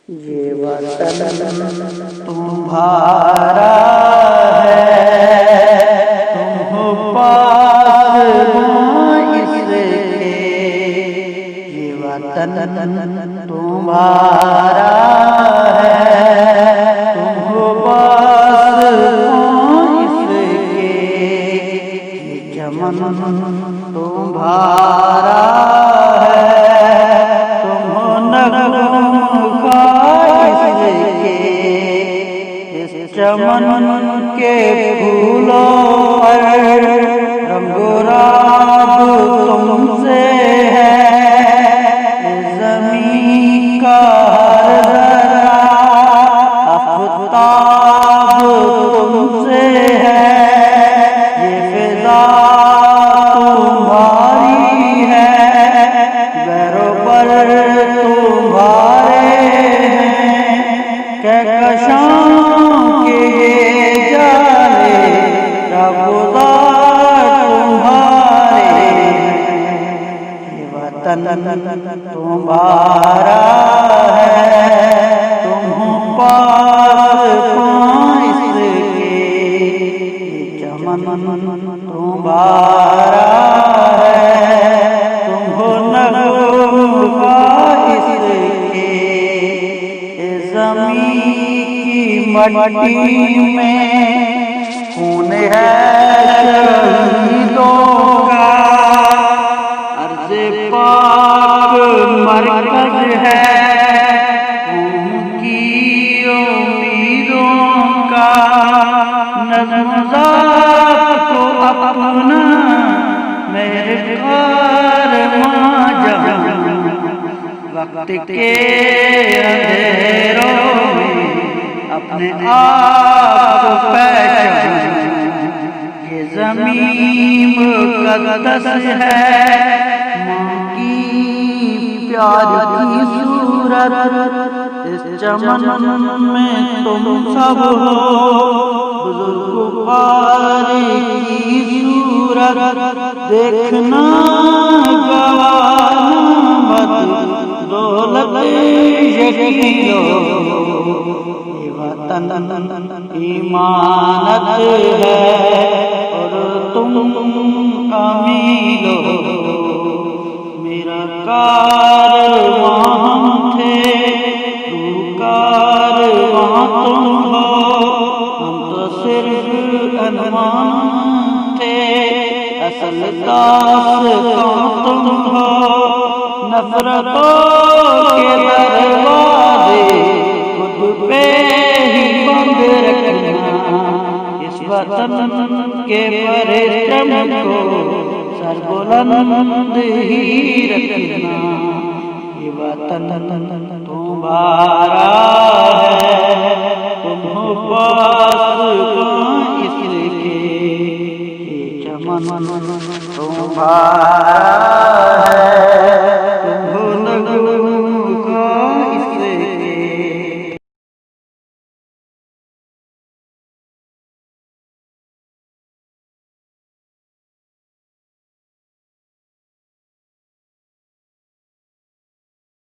یہ وطن تمہارا ہے، تم ہو پاسباں اس کے، یہ وطن تمہارا ہے، تم ہو پاسباں اس کے، یہ چمن تمہارا ہے، تم ہو چمن کے پھولوں پر رنگ و راب تم سے ہے، زمین کا ہر ذرہ آفتاب تم سے ہے، یہ فضا تمہاری ہے، بر و بر تمہارے ہیں، کہکشاں تمہارا ہے، تم ہو پاسباں اس کے، یہ چمن تمہارا ہے، تم ہو نغمہ اس کے، زمین کی مٹی میں خون ہے شہیدوں کا، پاک مرکز ہے قوم کی امیدوں کا، نظم ذات کو اپنا میرے کارواں جہاں، وقت کے اندھیروں میں اپنے آپ کو پہچان، یہ زمین مقدس ہے، پیار کی صورت اس چمن میں تم سب ہو، بزرگواری کی صورت دیکھنا گوانا مت، دولت یقین لو، یہ وطن ایمانت ہے اور تم امین ہو، میرا کارواں ہم تھے، تو کارواں تم ہو، ہم تو صرف انوان تھے، اصل داستاں تم ہو، نفرتوں کے دروازے خود پہ ہی بند رکھنا، اس وطن کے پرچم کو سر بلند ہی رکھنا، یہ وطن تمہارا ہے، تم ہو پاسباں اس کے، یہ چمن تمہارا ہے۔